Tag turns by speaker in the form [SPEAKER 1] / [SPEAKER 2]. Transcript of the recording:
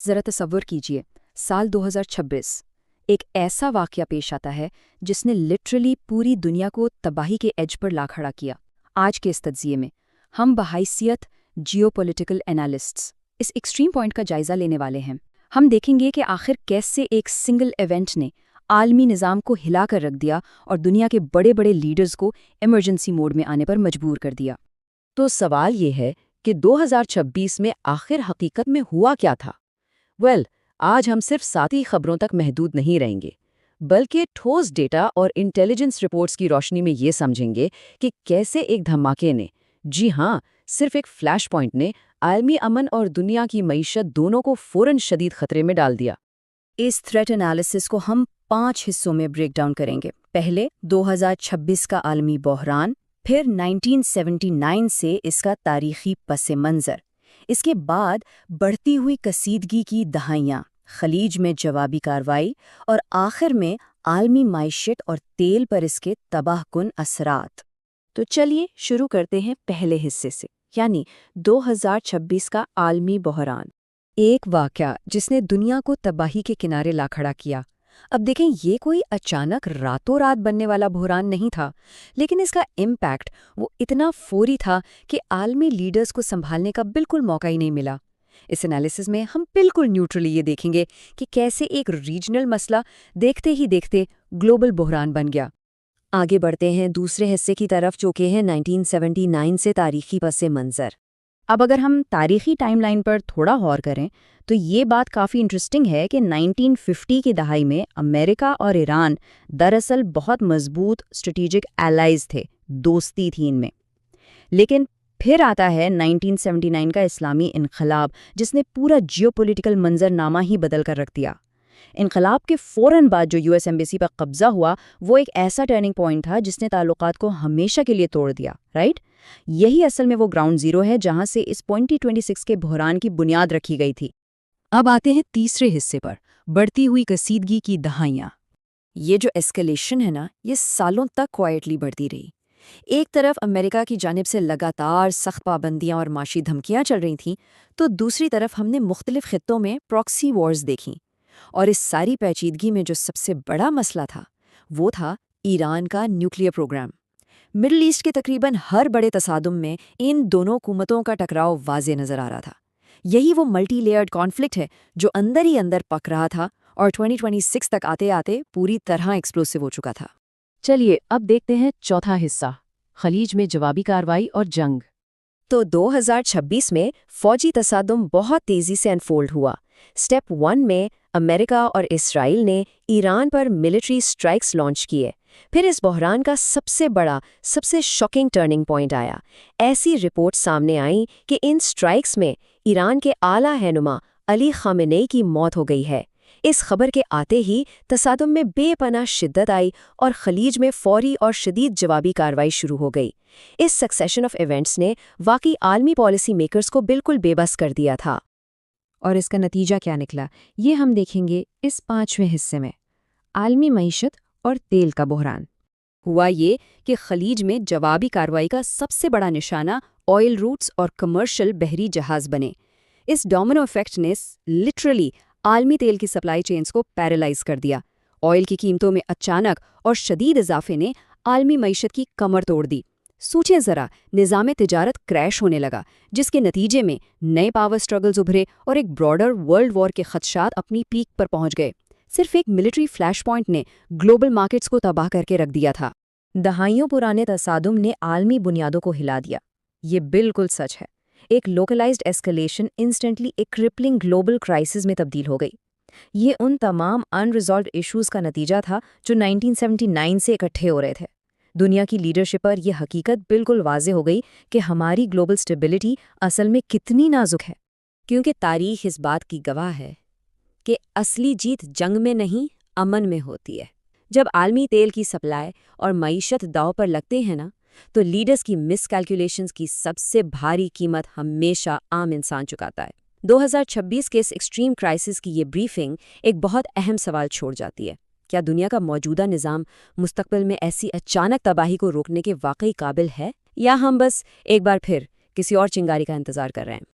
[SPEAKER 1] ذرا تصور کیجئے، سال 2026 ایک ایسا واقعہ پیش آتا ہے جس نے لٹرلی پوری دنیا کو تباہی کے ایج پر لا کھڑا کیا۔ آج کے اس تجزیے میں ہم بحیثیت جیو پولیٹیکل انالسٹس اس ایکسٹریم پوائنٹ کا جائزہ لینے والے ہیں۔ ہم دیکھیں گے کہ آخر کیسے ایک سنگل ایونٹ نے عالمی نظام کو ہلا کر رکھ دیا اور دنیا کے بڑے بڑے لیڈرز کو ایمرجنسی موڈ میں آنے پر مجبور کر دیا۔
[SPEAKER 2] تو سوال یہ ہے کہ 2026 میں آخر حقیقت میں ہوا کیا تھا؟ آج ہم صرف ساتھی خبروں تک محدود نہیں رہیں گے، بلکہ ٹھوس ڈیٹا اور انٹیلیجنس رپورٹس کی روشنی میں یہ سمجھیں گے کہ کیسے ایک دھماکے نے، جی ہاں، صرف ایک فلیش پوائنٹ نے عالمی امن اور دنیا کی معیشت دونوں کو فوراً شدید خطرے میں ڈال دیا۔
[SPEAKER 1] اس تھریٹ انالیسس کو ہم 5 حصوں میں بریک ڈاؤن کریں گے۔ پہلے 2026 کا عالمی بحران، پھر 1979 سے اس کا تاریخی پس منظر، اس کے بعد بڑھتی ہوئی کشیدگی کی دہائیاں، خلیج میں جوابی کارروائی، اور آخر میں عالمی معیشت اور تیل پر اس کے تباہ کن اثرات۔
[SPEAKER 2] تو چلیے شروع کرتے ہیں پہلے حصے سے، یعنی 2026 کا عالمی بحران۔
[SPEAKER 1] ایک واقعہ جس نے دنیا کو تباہی کے کنارے لا کھڑا کیا۔ اب دیکھیں، یہ کوئی اچانک راتوں رات بننے والا بحران نہیں تھا، لیکن اس کا امپیکٹ وہ اتنا فوری تھا کہ عالمی لیڈرز کو سنبھالنے کا بالکل موقع ہی نہیں ملا۔ اس انالیسس میں ہم بالکل نیوٹرلی یہ دیکھیں گے کہ کیسے ایک ریجنل مسئلہ دیکھتے ہی دیکھتے گلوبل بحران بن گیا۔
[SPEAKER 2] آگے بڑھتے ہیں دوسرے حصے کی طرف، جو کہ ہے 1979 سے تاریخی پس منظر۔
[SPEAKER 1] اب اگر ہم تاریخی ٹائم لائن پر تھوڑا غور کریں تو یہ بات کافی انٹرسٹنگ ہے کہ 1950 کی دہائی میں امریکہ اور ایران دراصل بہت مضبوط اسٹریٹجک ایلائز تھے، دوستی تھی ان میں۔ لیکن پھر آتا ہے 1979 کا اسلامی انقلاب، جس نے پورا جیو پولیٹیکل منظرنامہ ہی بدل کر رکھ دیا۔ انقلاب کے فوراً بعد جو US ایمبیسی پر قبضہ ہوا، وہ ایک ایسا ٹرننگ پوائنٹ تھا جس نے تعلقات کو ہمیشہ کے لیے توڑ دیا، رائٹ؟ یہی اصل میں وہ گراؤنڈ زیرو ہے جہاں سے اس 2026 کے بحران کی بنیاد رکھی گئی تھی۔
[SPEAKER 2] اب آتے ہیں تیسرے حصے پر، بڑھتی ہوئی کشیدگی کی دہائیاں۔
[SPEAKER 1] یہ جو ایسکیلیشن ہے نا، یہ سالوں تک کوائٹلی بڑھتی رہی۔ ایک طرف امریکہ کی جانب سے لگاتار سخت پابندیاں اور معاشی دھمکیاں چل رہی تھیں، تو دوسری طرف ہم نے مختلف خطوں میں پراکسی وارز دیکھیں، اور اس ساری پیچیدگی میں جو سب سے بڑا مسئلہ تھا وہ تھا ایران کا نیوکلیئر پروگرام۔ مڈل ایسٹ کے تقریباً ہر بڑے تصادم میں ان دونوں حکومتوں کا ٹکراؤ واضح نظر آ رہا تھا۔ یہی وہ ملٹی لیئرڈ کانفلکٹ ہے جو اندر ہی اندر پک رہا تھا اور 2026 تک آتے آتے پوری طرح ایکسپلوسو ہو چکا تھا۔
[SPEAKER 2] چلیے اب دیکھتے ہیں چوتھا حصہ، خلیج میں جوابی کارروائی اور جنگ۔
[SPEAKER 1] تو 2026 میں فوجی تصادم بہت تیزی سے انفولڈ ہوا۔ سٹیپ 1 میں امریکہ اور اسرائیل نے ایران پر ملٹری سٹرائکس لانچ کیے۔ پھر اس بحران کا سب سے بڑا، سب سے شاکنگ ٹرننگ پوائنٹ آیا۔ ایسی رپورٹ سامنے آئیں کہ ان سٹرائکس میں ایران کے اعلیٰ رہنما علی خامنئی کی موت ہو گئی ہے۔ اس خبر کے آتے ہی تصادم میں بے پناہ شدت آئی اور خلیج میں فوری اور شدید جوابی کارروائی شروع ہو گئی۔ اس سکسیشن آف ایونٹس نے واقعی عالمی پالیسی میکرز کو بالکل بے بس کر دیا تھا۔ اور اس کا نتیجہ کیا نکلا، یہ ہم دیکھیں گے اس 5ویں حصے میں، عالمی معیشت اور تیل کا بحران۔ ہوا یہ کہ خلیج میں جوابی کارروائی کا سب سے بڑا نشانہ آئل روٹس اور کمرشل بحری جہاز بنے۔ اس ڈومینو ایفیکٹ نے لٹرلی عالمی تیل کی سپلائی چینز کو پیرالائز کر دیا۔ آئل کی قیمتوں میں اچانک اور شدید اضافے نے عالمی معیشت کی کمر توڑ دی۔ سوچیں ذرا، نظام تجارت کریش ہونے لگا، جس کے نتیجے میں نئے پاور سٹرگلز ابھرے اور ایک براڈر ورلڈ وار کے خدشات اپنی پیک پر پہنچ گئے۔ صرف ایک ملٹری فلیش پوائنٹ نے گلوبل مارکیٹس کو تباہ کر کے رکھ دیا تھا۔
[SPEAKER 2] دہائیوں پرانے تصادم نے عالمی بنیادوں کو ہلا دیا، یہ بالکل سچ ہے۔ ایک لوکلائزڈ ایسکیلیشن انسٹنٹلی ایک کرپلنگ گلوبل کرائسس میں تبدیل ہو گئی۔ یہ ان تمام ان ریزالوڈ ایشوز کا نتیجہ تھا جو 1979 سے اکٹھے ہو رہے تھے۔ دنیا کی لیڈرشپ پر یہ حقیقت بالکل واضح ہو گئی کہ ہماری گلوبل سٹیبلٹی اصل میں کتنی نازک ہے،
[SPEAKER 1] کیونکہ تاریخ اس بات کی گواہ ہے کہ اصلی جیت جنگ میں نہیں، امن میں ہوتی ہے۔ جب عالمی تیل کی سپلائی اور معیشت داؤ پر لگتے ہیں نا، تو لیڈرز کی مس کیلکولیشنز کی سب سے بھاری قیمت ہمیشہ عام انسان چکاتا ہے۔ 2026 کے اس ایکسٹریم کرائسس کی یہ بریفنگ ایک بہت اہم سوال چھوڑ جاتی ہے۔ کیا دنیا کا موجودہ نظام مستقبل میں ایسی اچانک تباہی کو روکنے کے واقعی قابل ہے، یا ہم بس ایک بار پھر کسی اور چنگاری کا انتظار کر رہے ہیں؟